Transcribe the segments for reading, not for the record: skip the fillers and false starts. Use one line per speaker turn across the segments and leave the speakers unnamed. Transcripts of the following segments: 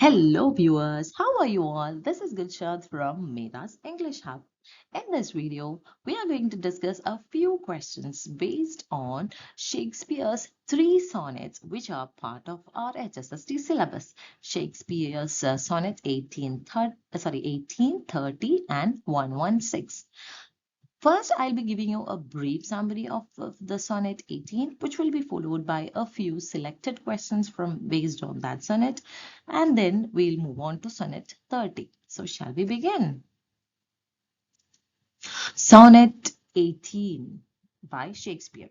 Hello viewers, how are you all? This is Gulshad from MEERA's English Hub. In this video, we are going to discuss a few questions based on Shakespeare's 3 sonnets which are part of our HSST syllabus. Shakespeare's sonnet 1830 and 116. First, I'll be giving you a brief summary of the sonnet 18, which will be followed by a few selected questions from based on that sonnet, and then we'll move on to sonnet 30. So, shall we begin? Sonnet 18 by Shakespeare.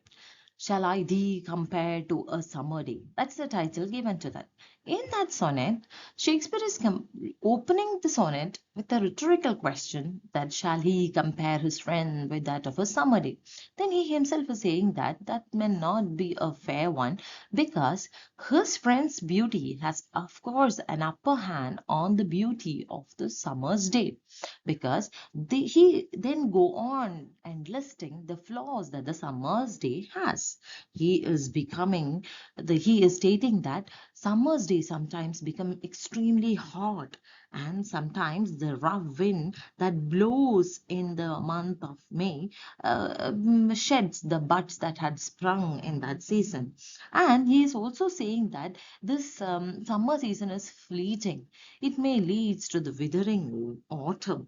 Shall I thee compare to a summer day? That's the title given to that. In that sonnet, Shakespeare is opening the sonnet with a rhetorical question that shall he compare his friend with that of a summer day? Then he himself is saying that that may not be a fair one because his friend's beauty has, of course, an upper hand on the beauty of the summer's day, because he then go on and listing the flaws that the summer's day has. He is stating that summer's day sometimes become extremely hot, and sometimes the rough wind that blows in the month of May sheds the buds that had sprung in that season. And he is also saying that this summer season is fleeting. It may lead to the withering autumn.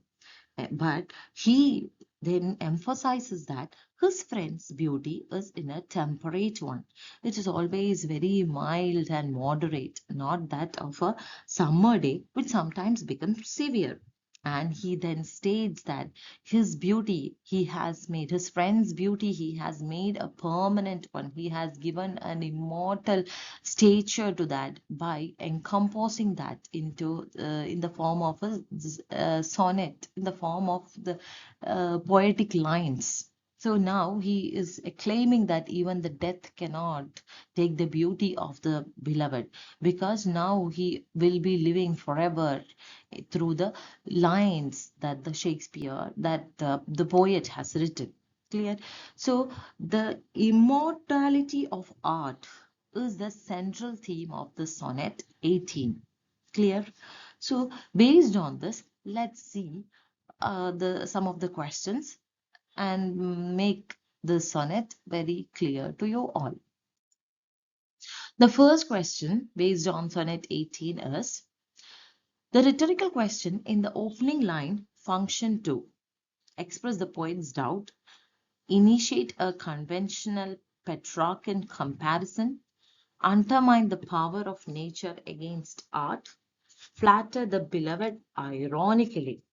But he then emphasizes that his friend's beauty is in a temperate one. It is always very mild and moderate, not that of a summer day, which sometimes becomes severe. And he then states that his beauty, he has made his friend's beauty, he has made a permanent one. He has given an immortal stature to that by encompassing that into in the form of a sonnet, in the form of the poetic lines. So now he is claiming that even the death cannot take the beauty of the beloved, because now he will be living forever through the lines that the poet has written. Clear? So the immortality of art is the central theme of the sonnet 18. Clear? So based on this, let's see some of the questions and make the sonnet very clear to you all. The first question based on sonnet 18 is the rhetorical question in the opening line function to express the poet's doubt, initiate a conventional Petrarchan comparison, undermine the power of nature against art, flatter the beloved ironically.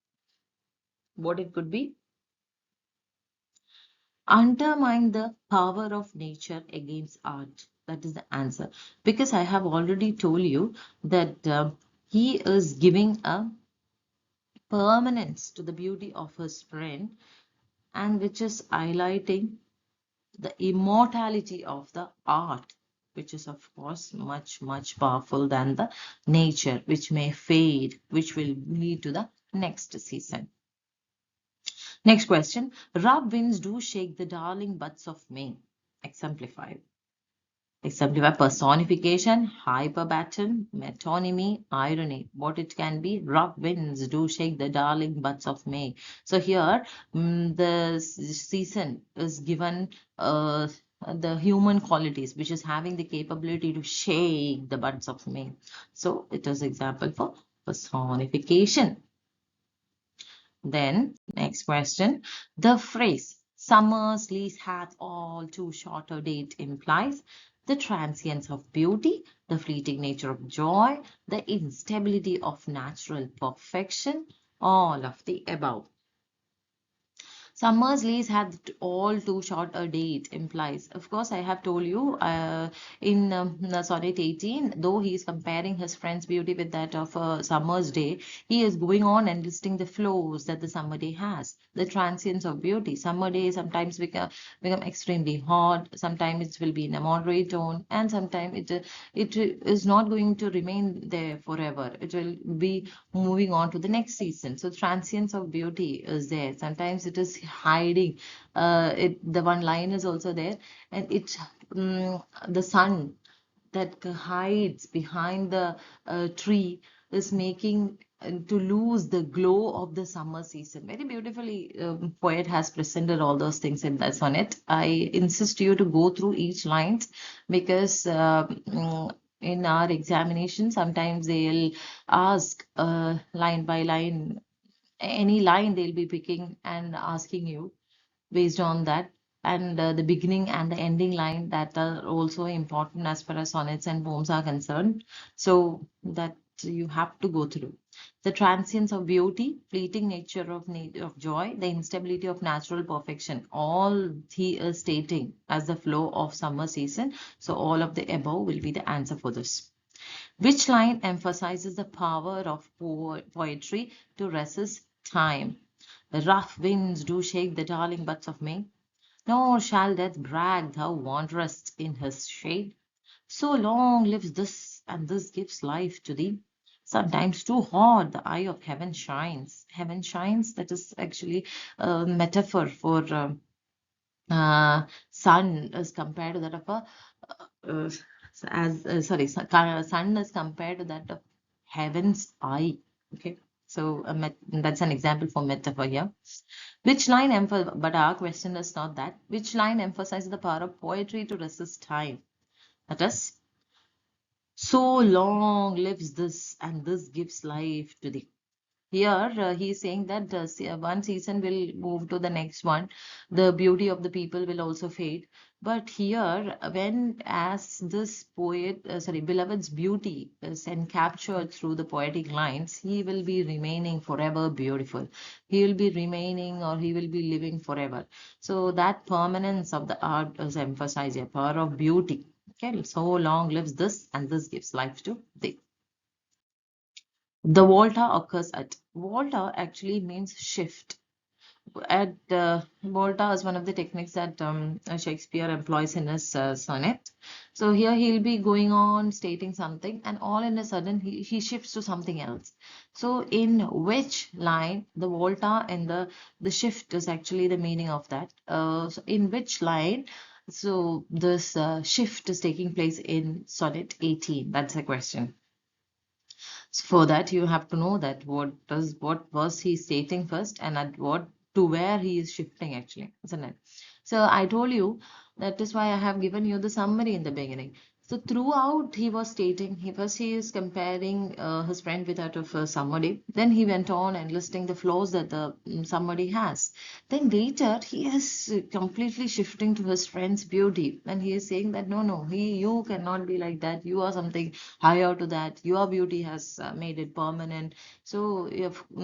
What it could be? Undermine the power of nature against art. That is the answer. Because I have already told you that he is giving a permanence to the beauty of his friend, and which is highlighting the immortality of the art, which is of course much powerful than the nature, which may fade, which will lead to the next season. Next question. Rough winds do shake the darling buds of May. Exemplify. Exemplify personification, hyperbaton, metonymy, irony. What it can be? Rough winds do shake the darling buds of May. So here the season is given the human qualities, which is having the capability to shake the buds of May. So it is example for personification. Then, next question. The phrase, summer's lease hath all too short a date implies the transience of beauty, the fleeting nature of joy, the instability of natural perfection, all of the above. Summer's lease had all too short a date implies. Of course, I have told you in sonnet 18, though he is comparing his friend's beauty with that of a summer's day, he is going on and listing the flaws that the summer day has. The transience of beauty. Summer day sometimes become extremely hot, sometimes it will be in a moderate tone, and sometimes it is not going to remain there forever. It will be moving on to the next season. So transience of beauty is there. Sometimes it is hiding. The one line is also there, and it's the sun that hides behind the tree is making to lose the glow of the summer season. Very beautifully, poet has presented all those things in that sonnet. I insist you to go through each line because in our examination, sometimes they'll ask line by line, any line they'll be picking and asking you based on that. And the beginning and the ending line that are also important as far as sonnets and poems are concerned. So that you have to go through. The transience of beauty, fleeting nature of joy, the instability of natural perfection, all he is stating as the flow of summer season. So all of the above will be the answer for this. Which line emphasizes the power of poetry to resist time? The rough winds do shake the darling buds of May, nor shall death brag thou wanderest in his shade. So long lives this, and this gives life to thee. Sometimes too hard the eye of heaven shines. Heaven shines, that is actually a metaphor for sun as compared to that of a uh, sun is compared to that of heaven's eye. Okay, so that's an example for metaphor here. Which line emphasizes, but our question is not that. Which line emphasizes the power of poetry to resist time? That is, so long lives this, and this gives life to thee. Here, he is saying that one season will move to the next one. The beauty of the people will also fade. But here, when as this poet, beloved's beauty is encaptured through the poetic lines, he will be remaining forever beautiful. He will be remaining or he will be living forever. So that permanence of the art is emphasized here, power of beauty. Okay, so long lives this, and this gives life to thee. The volta occurs at. Volta actually means shift. At volta is one of the techniques that Shakespeare employs in his sonnet. So here he'll be going on stating something, and all in a sudden he shifts to something else. So in which line the volta and the shift is actually the meaning of that. So in which line? So this shift is taking place in sonnet 18. That's the question. So for that, you have to know that what was he stating first and at what to where he is shifting actually, isn't it? So I told you that is why I have given you the summary in the beginning. So throughout he was stating, he is comparing his friend with that of somebody. Then he went on and listing the flaws that the somebody has. Then later he is completely shifting to his friend's beauty, and he is saying that no, you cannot be like that. You are something higher to that. Your beauty has made it permanent. So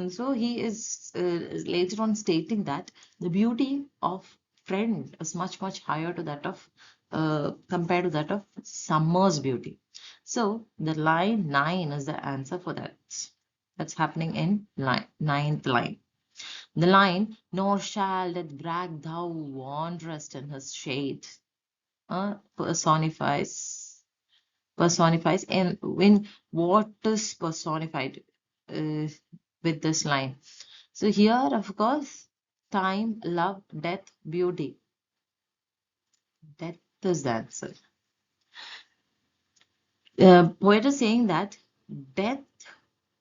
so he is later on stating that the beauty of friend is much higher to that of compared to that of summer's beauty. So the line 9 is the answer for that. That's happening in ninth line. The line, nor shall that brag thou wanderest in his shade, personifies and when what is personified uh, with this line. So here, of course, time, love, death, beauty. Death is the answer. Poet is saying that death,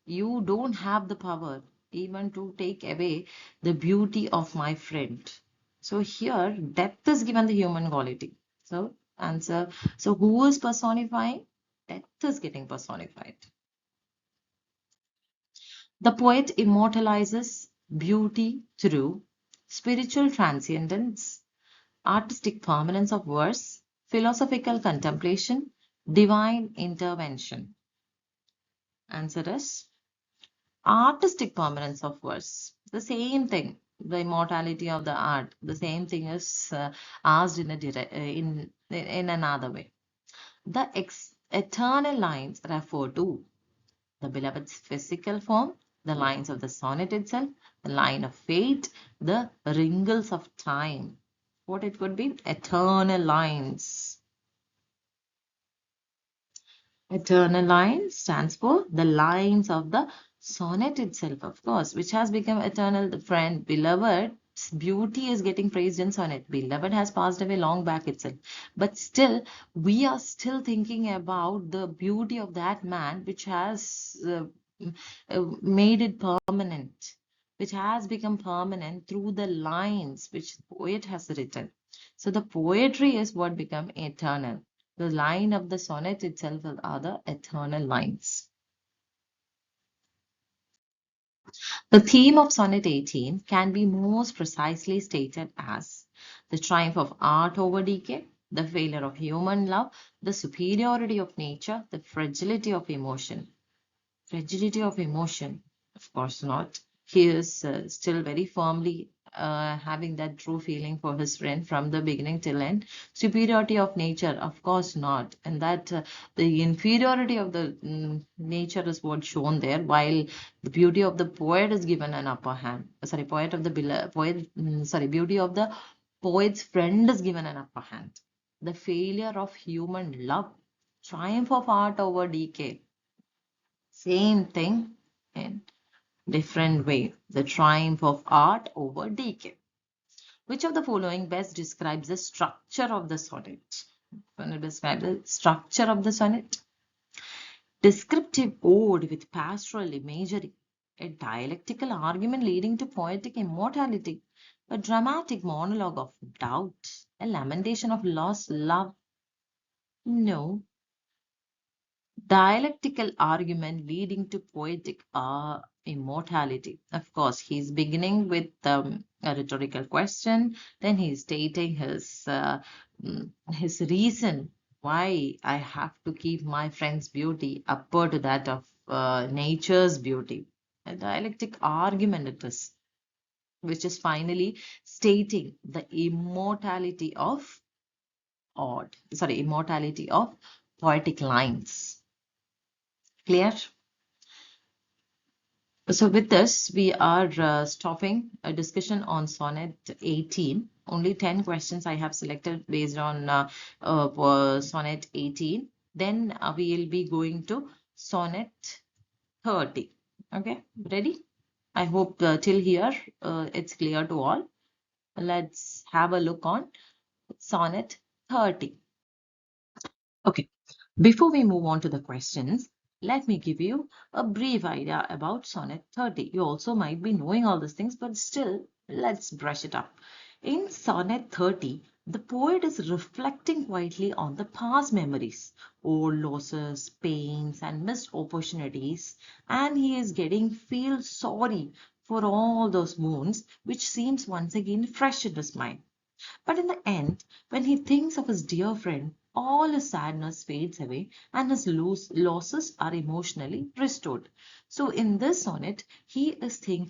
you don't have the power even to take away the beauty of my friend. So here, death is given the human quality. So answer. So who is personifying? Death is getting personified. The poet immortalizes beauty through spiritual transcendence, artistic permanence of verse, philosophical contemplation, divine intervention. Answer is artistic permanence of verse. The same thing, the immortality of the art. The same thing is asked in in another way. The eternal lines refer to the beloved's physical form, the lines of the sonnet itself, the line of fate, the wrinkles of time. What it would be? Eternal lines. Eternal line stands for the lines of the sonnet itself, of course, which has become eternal. The friend, beloved's beauty is getting praised in sonnet. Beloved has passed away long back itself. But still, we are still thinking about the beauty of that man, which has made it permanent, which has become permanent through the lines which the poet has written. So the poetry is what become eternal. The line of the sonnet itself are the eternal lines. The theme of Sonnet 18 can be most precisely stated as the triumph of art over decay, the failure of human love, the superiority of nature, the fragility of emotion. Fragility of emotion, of course not. He is still very firmly having that true feeling for his friend from the beginning till end. Superiority of nature, of course not. And that the inferiority of the nature is what shown there, while the beauty of the poet is given an upper hand. Sorry, poet of the poet. Sorry, beauty of the poet's friend is given an upper hand. The failure of human love, triumph of art over decay. Same thing in different way. The triumph of art over decay. Which of the following best describes the structure of the sonnet? When you describe the structure of the sonnet, descriptive ode with pastoral imagery, a dialectical argument leading to poetic immortality, a dramatic monologue of doubt, a lamentation of lost love. No, dialectical argument leading to poetic immortality. Of course, he's beginning with a rhetorical question, then he's stating his reason why I have to keep my friend's beauty upper to that of nature's beauty. A dialectic argument it is, which is finally stating the immortality of poetic lines. Clear? So with this, we are stopping a discussion on Sonnet 18. Only 10 questions I have selected based on Sonnet 18. Then we will be going to Sonnet 30. Okay, ready? I hope till here it's clear to all. Let's have a look on Sonnet 30. Okay, before we move on to the questions, let me give you a brief idea about Sonnet 30. You also might be knowing all these things, but still, let's brush it up. In Sonnet 30, the poet is reflecting quietly on the past memories, old losses, pains, and missed opportunities, and he is getting feel sorry for all those wounds, which seems once again fresh in his mind. But in the end, when he thinks of his dear friend, all his sadness fades away and his losses are emotionally restored. So in this sonnet, he is he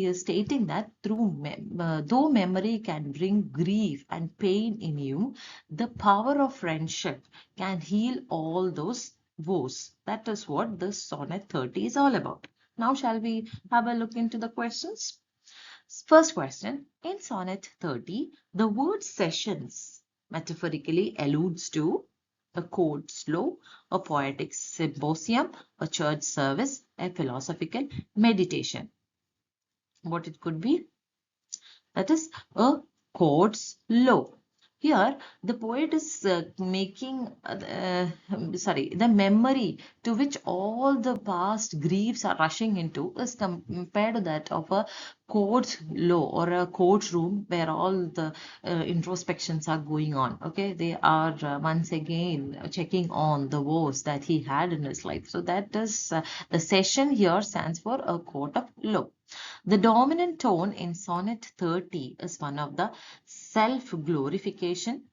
is stating that though memory can bring grief and pain in you, the power of friendship can heal all those woes. That is what this sonnet 30 is all about. Now shall we have a look into the questions? First question, in Sonnet 30, the word sessions metaphorically alludes to a court slow, a poetic symposium, a church service, a philosophical meditation. What it could be? That is a court's law. Here, the poet is the memory to which all the past griefs are rushing into is compared to that of a court law or a courtroom where all the introspections are going on. Okay, they are once again checking on the woes that he had in his life. So that is the session here stands for a court of law. The dominant tone in Sonnet 30 is one of the self-glorification,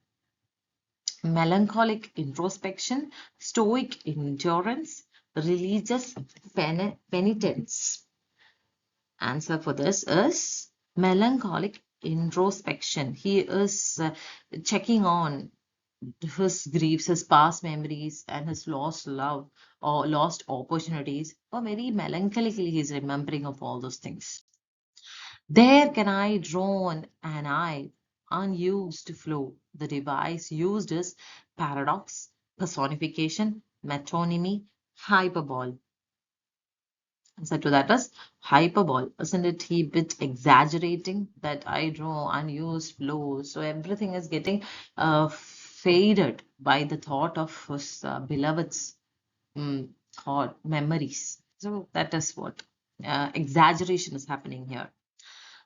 melancholic introspection, stoic endurance, religious penitence. Answer for this is melancholic introspection. He is checking on his griefs, his past memories, and his lost love or lost opportunities, or very melancholically he's remembering of all those things. There can I drown an eye unused to flow. The device used is paradox, personification, metonymy, hyperbole. So to that is hyperbole. Isn't it he bit exaggerating that I draw unused flow? So everything is getting faded by the thought of his beloved's thought memories. So that is what exaggeration is happening here.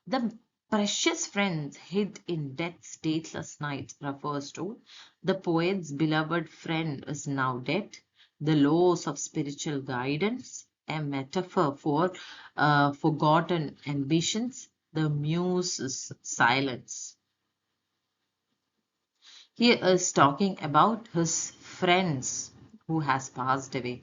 The precious friends hid in death's dateless night refers to the poet's beloved friend is now dead, the loss of spiritual guidance, a metaphor for forgotten ambitions, the muse's silence. He is talking about his friends who has passed away.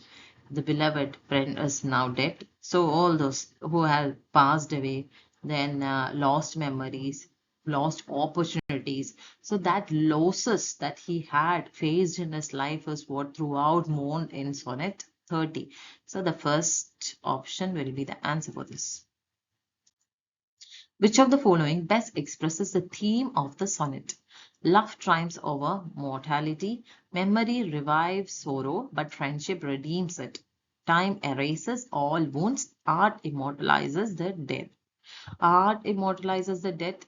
The beloved friend is now dead. So all those who have passed away, then lost memories, lost opportunities. So that losses that he had faced in his life is what throughout mourned in Sonnet 30. So the first option will be the answer for this. Which of the following best expresses the theme of the sonnet? Love triumphs over mortality. Memory revives sorrow, but friendship redeems it. Time erases all wounds. Art immortalizes the dead. Art immortalizes the death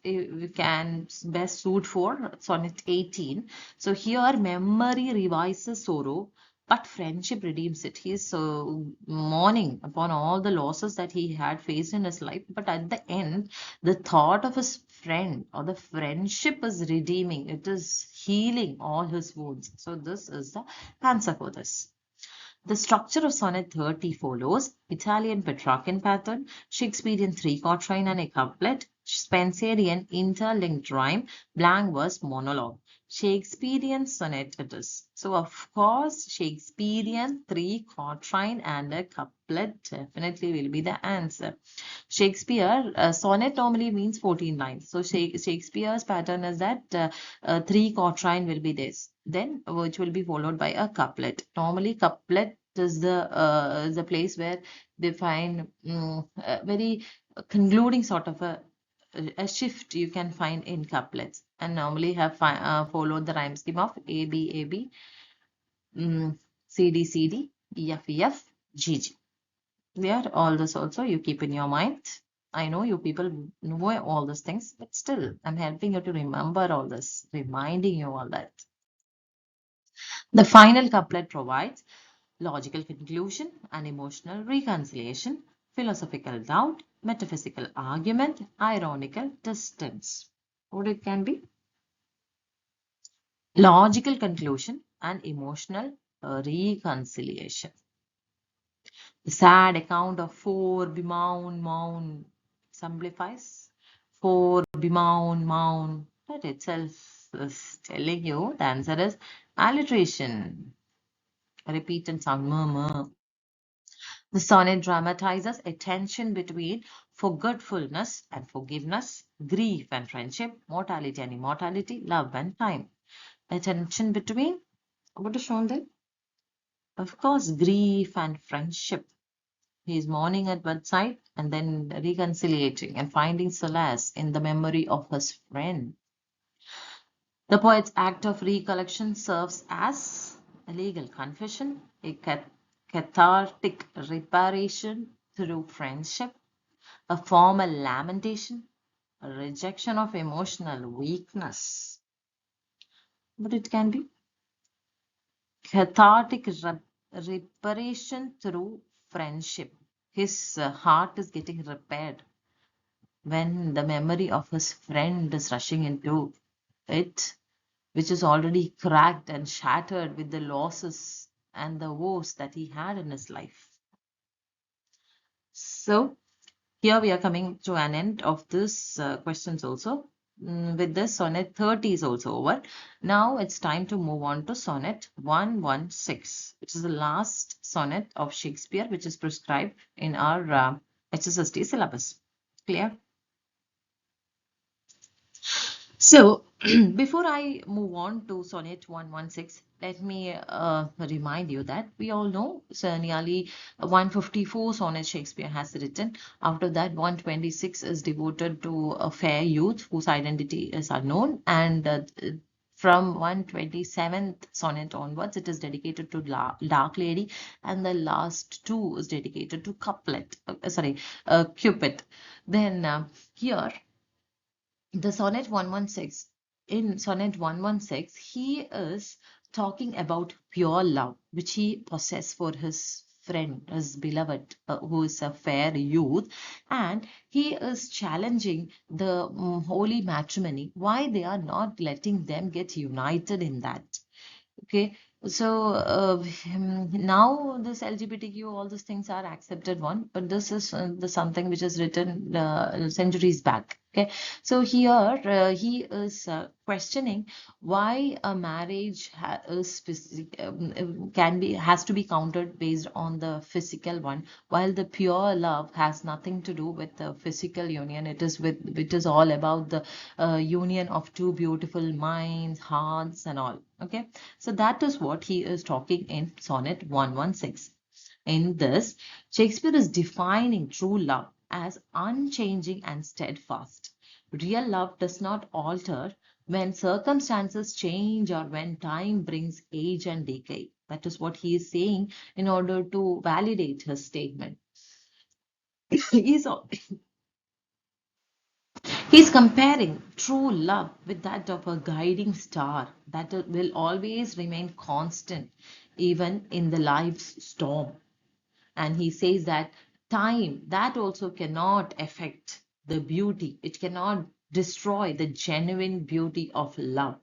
can best suit for Sonnet 18. So here memory revises sorrow, but friendship redeems it. He is mourning upon all the losses that he had faced in his life, but at the end, the thought of his friend or the friendship is redeeming. It is healing all his wounds. So this is the answer for this. The structure of Sonnet 30 follows Italian Petrarchan pattern, Shakespearean three-quatrain and a couplet, Spenserian interlinked rhyme, blank verse monologue. Shakespearean sonnet it is. So of course, Shakespearean three-quatrain and a couplet definitely will be the answer. Shakespeare, sonnet normally means 14 lines. So Shakespeare's pattern is that three quatrain will be this, then which will be followed by a couplet. Normally, couplet is the place where they find a very concluding sort of a shift you can find in couplets, and normally have followed the rhyme scheme of A B A B, C D C D, E F E F, G G. There, all this also you keep in your mind. I know you people know all these things, but still, I'm helping you to remember all this, reminding you all that. The final couplet provides logical conclusion and emotional reconciliation, philosophical doubt, metaphysical argument, ironical distance. What it can be? Logical conclusion and emotional reconciliation. The sad account of four bemoan mound simplifies. Four bemoan mound. That itself is telling you the answer is alliteration. Repeat and sound murmur. The sonnet dramatizes a tension between forgetfulness and forgiveness, grief and friendship, mortality and immortality, love and time. A tension between, what is shown there? Of course, grief and friendship. He is mourning at bedside and then reconciliating and finding solace in the memory of his friend. The poet's act of recollection serves as a legal confession, a cathartic reparation through friendship, a formal lamentation, a rejection of emotional weakness. But it can be cathartic reparation through friendship. His heart is getting repaired when the memory of his friend is rushing into it, which is already cracked and shattered with the losses and the woes that he had in his life. So here we are coming to an end of this questions also. With this, sonnet 30 is also over. Now it's time to move on to sonnet 116, which is the last sonnet of Shakespeare, which is prescribed in our HSST syllabus. Clear? So, before I move on to Sonnet 116, let me remind you that we all know so nearly 154 sonnets Shakespeare has written. After that, 126 is devoted to a fair youth whose identity is unknown, and from 127th sonnet onwards, it is dedicated to Dark Lady, and the last two is dedicated to Cupid. Then here the sonnet 116, in sonnet 116 he is talking about pure love which he possessed for his friend, his beloved, who is a fair youth, and he is challenging the holy matrimony, why they are not letting them get united in that. Okay, so now this LGBTQ, all these things are accepted one, but this is the something which is written centuries back. Okay, so here he is questioning why a marriage has to be counted based on the physical one, while the pure love has nothing to do with the physical union. It is all about the union of two beautiful minds, hearts, and all. Okay, so that is what he is talking in Sonnet 116. In this, Shakespeare is defining true love as unchanging and steadfast. Real love does not alter when circumstances change or when time brings age and decay. That is what he is saying in order to validate his statement. He's, he's comparing true love with that of a guiding star that will always remain constant even in the life's storm. And he says that time, that also cannot affect the beauty. It cannot destroy the genuine beauty of love,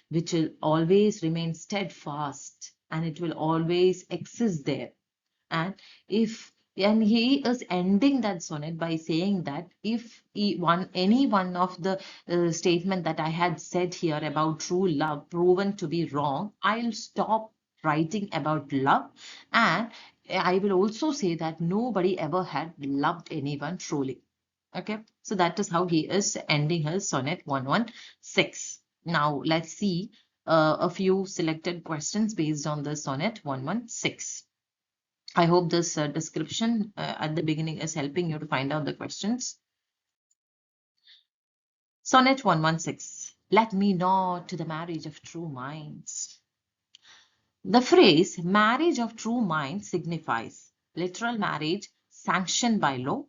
which will always remain steadfast and it will always exist there. And if and he is ending that sonnet by saying that if any one of the statement that I had said here about true love proven to be wrong, I'll stop writing about love, and I will also say that nobody ever had loved anyone truly. Okay, so that is how he is ending his sonnet 116. Now let's see a few selected questions based on the sonnet 116. I hope this description at the beginning is helping you to find out the questions. Sonnet 116. Let me not to the marriage of true minds. The phrase marriage of true minds signifies literal marriage sanctioned by law,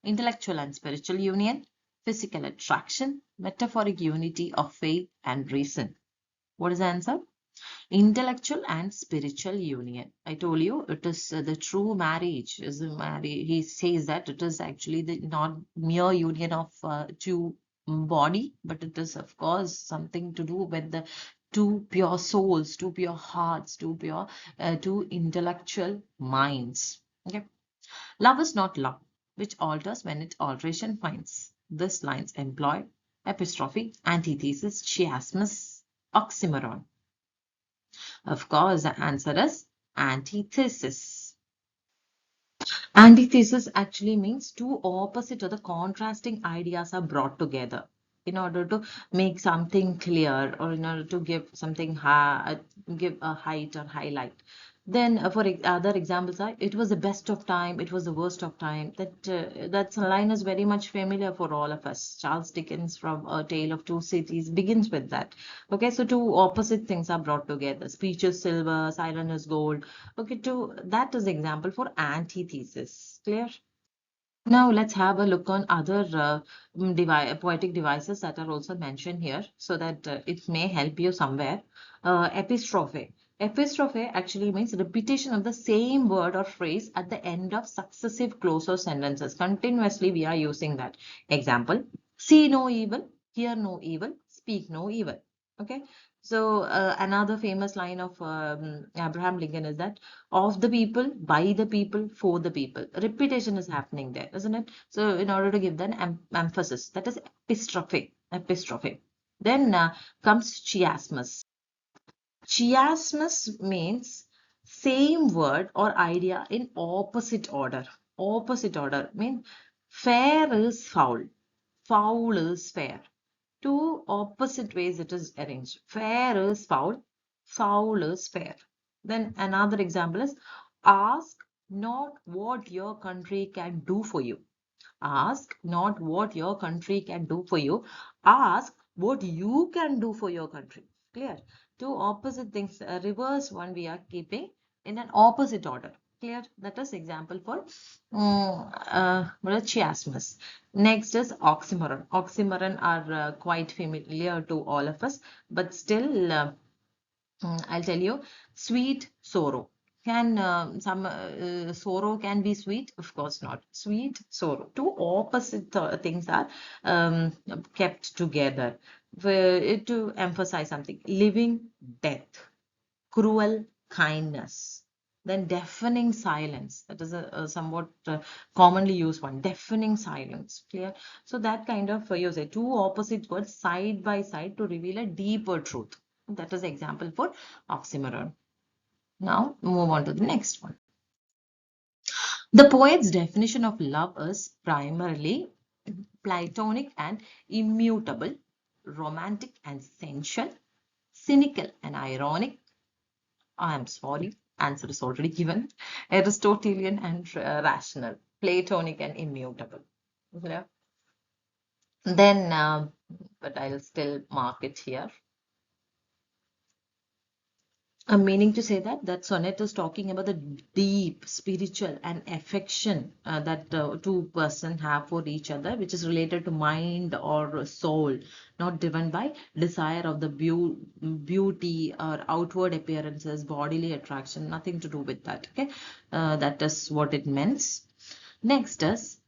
intellectual and spiritual union, physical attraction, metaphoric unity of faith and reason. What is the answer? Intellectual and spiritual union. I told you it is the true marriage is a marriage. He says that it is actually the not mere union of two body, but it is of course something to do with the two pure souls, two pure hearts, two intellectual minds. Okay, love is not love, which alters when its alteration finds. This lines employ epistrophe, antithesis, chiasmus, oxymoron. Of course, the answer is antithesis. Antithesis actually means two opposite or the contrasting ideas are brought together in order to make something clear or in order to give something give a height or highlight. Then for other examples are it was the best of time, it was the worst of time. That line is very much familiar for all of us. Charles Dickens from A Tale of Two Cities begins with that. Okay, so two opposite things are brought together. Speech is silver, silent is gold. Okay, that is example for antithesis. Clear? Now let's have a look on other poetic devices that are also mentioned here so that it may help you somewhere. Epistrophe. Epistrophe actually means repetition of the same word or phrase at the end of successive clause or sentences. Continuously we are using that. Example, see no evil, hear no evil, speak no evil. Okay. So another famous line of Abraham Lincoln is that of the people, by the people, for the people. Repetition is happening there, isn't it? So in order to give that emphasis, that is epistrophe. Epistrophe. Then comes chiasmus. Chiasmus means same word or idea in opposite order. Opposite order means fair is foul, foul is fair. Two opposite ways it is arranged. Fair is foul, foul is fair. Then another example is ask not what your country can do for you. Ask not what your country can do for you. Ask what you can do for your country. Clear? Two opposite things, reverse one we are keeping in an opposite order. Clear? That is example for chiasmus. Next is oxymoron. Oxymoron are quite familiar to all of us, but still I'll tell you, sweet sorrow. Can some sorrow can be sweet? Of course not. Sweet, sorrow. Two opposite things are kept together to emphasize something. Living, death. Cruel, kindness. Then deafening silence. That is a somewhat commonly used one. Deafening silence. Clear? So that kind of you say two opposite words side by side to reveal a deeper truth. That is example for oxymoron. Now move on to the next one. The poet's definition of love is primarily Platonic and immutable, romantic and sensual, cynical and ironic. I am sorry, answer is already given. Aristotelian and rational, Platonic and immutable. Yeah. Then, but I'll still mark it here. I'm meaning to say that sonnet is talking about the deep spiritual and affection that two persons have for each other, which is related to mind or soul, not driven by desire of the beauty or outward appearances, bodily attraction, nothing to do with that. Okay, that is what it means. Next is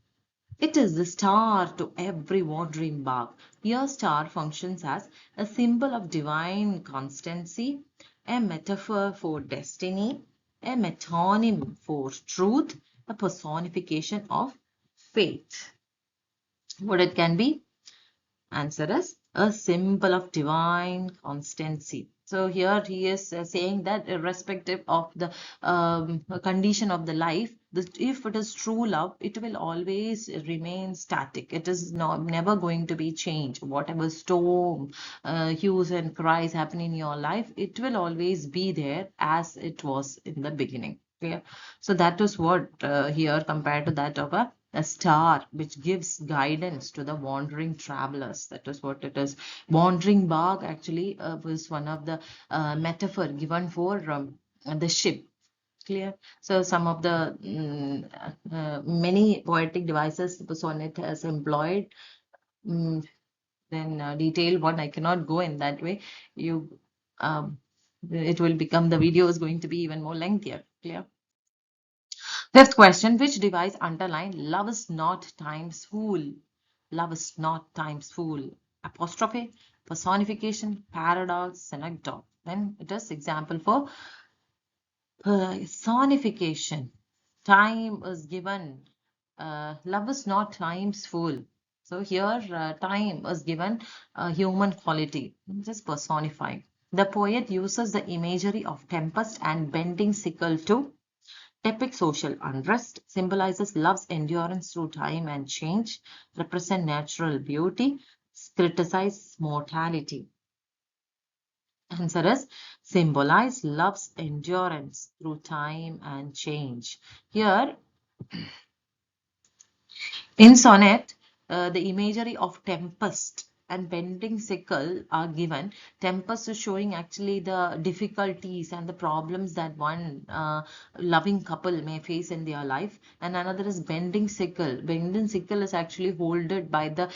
it is the star to every wandering bark. Your star functions as a symbol of divine constancy, a metaphor for destiny, a metonym for truth, a personification of faith. What it can be? Answer is a symbol of divine constancy. So here he is saying that irrespective of the condition of the life, if it is true love, it will always remain static. It is not never going to be changed. Whatever storm, hues and cries happen in your life, it will always be there as it was in the beginning. Clear? So that is what here compared to that of a star which gives guidance to the wandering travelers. That is what it is. Wandering bark actually was one of the metaphor given for the ship. Clear. So some of the many poetic devices the sonnet has employed. Mm, then detailed one I cannot go in that way. You, um, it will become the video is going to be even more lengthier. Clear. Fifth question, which device underline love is not times fool? Love is not times fool. Apostrophe, personification, paradox, anecdote. Then it is example for personification. Time is given. Love is not times full. So here time is given human quality, just personifying. The poet uses the imagery of tempest and bending sickle to depict social unrest, symbolizes love's endurance through time and change, represent natural beauty, criticize mortality. Answer is symbolize love's endurance through time and change. Here, in sonnet, the imagery of tempest and bending sickle are given. Tempest is showing actually the difficulties and the problems that one loving couple may face in their life. And another is bending sickle. Bending sickle is actually holded by the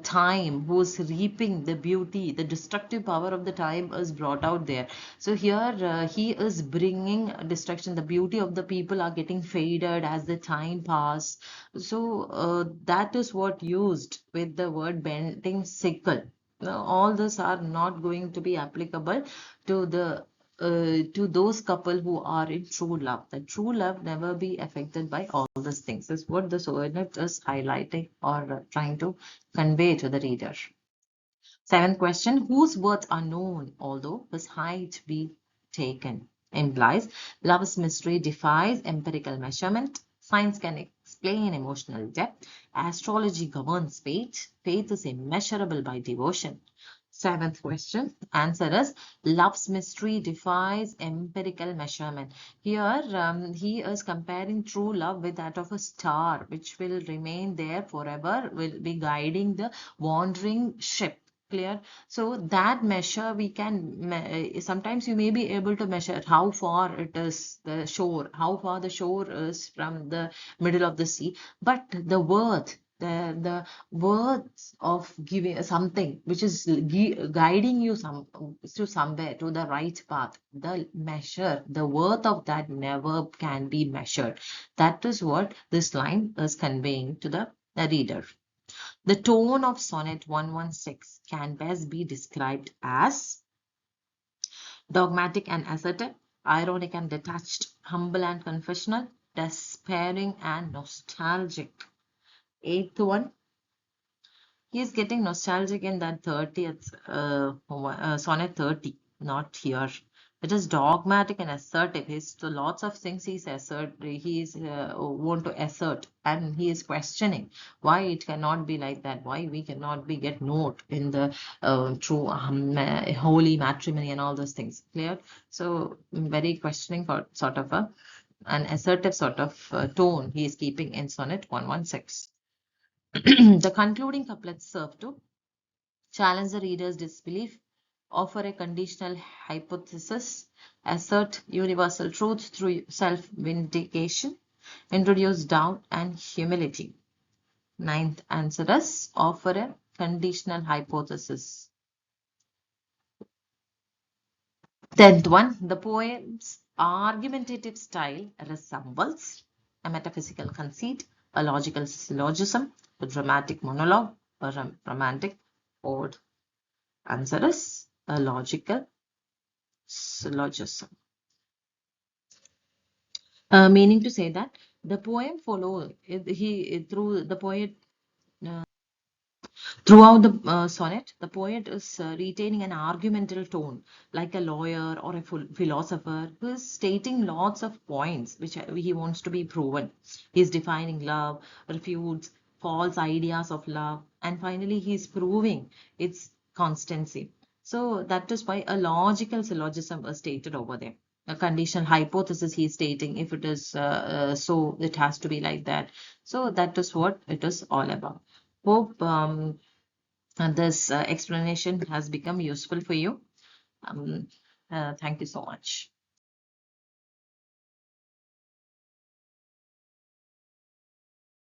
time who's reaping the beauty. The destructive power of the time is brought out there. So here he is bringing destruction. The beauty of the people are getting faded as the time pass. So that is what used with the word bending sickle. Now, all these are not going to be applicable to the to those couple who are in true love. The true love never be affected by all these things. Is what the sonnet is highlighting or trying to convey to the reader. Seventh question, whose words are known, although his height be taken? Implies love's mystery defies empirical measurement. Science can explain emotional depth. Astrology governs fate. Faith is immeasurable by devotion. Seventh question, answer is love's mystery defies empirical measurement. Here, he is comparing true love with that of a star, which will remain there forever, will be guiding the wandering ship. Clear. So that measure we can sometimes you may be able to measure how far it is the shore, how far the shore is from the middle of the sea, but the worth, the words of giving something which is guiding you to somewhere, to the right path. The worth of that never can be measured. That is what this line is conveying to the reader. The tone of Sonnet 116 can best be described as dogmatic and assertive, ironic and detached, humble and confessional, despairing and nostalgic. Eighth one, he is getting nostalgic in that 30th sonnet 30, not here. It is dogmatic and assertive. He's so lots of things he is want to assert, and he is questioning why it cannot be like that, why we cannot be get note in the true holy matrimony and all those things. Clear? So very questioning for sort of an assertive sort of tone he is keeping in sonnet 116. The concluding couplets serve to challenge the reader's disbelief, offer a conditional hypothesis, assert universal truth through self-vindication, introduce doubt and humility. Ninth answer is offer a conditional hypothesis. 10th one, the poem's argumentative style resembles a metaphysical conceit, a logical syllogism, a dramatic monologue, a romantic ode. Answer is a logical syllogism. Meaning to say that the poem through the poet throughout the sonnet, the poet is retaining an argumental tone, like a lawyer or a philosopher who is stating lots of points which he wants to be proven. He is defining love, refutes false ideas of love, and finally he is proving its constancy. So that is why a logical syllogism is stated over there. A conditional hypothesis he is stating, if it is so, it has to be like that. So that is what it is all about. Hope this explanation has become useful for you. Thank you so much.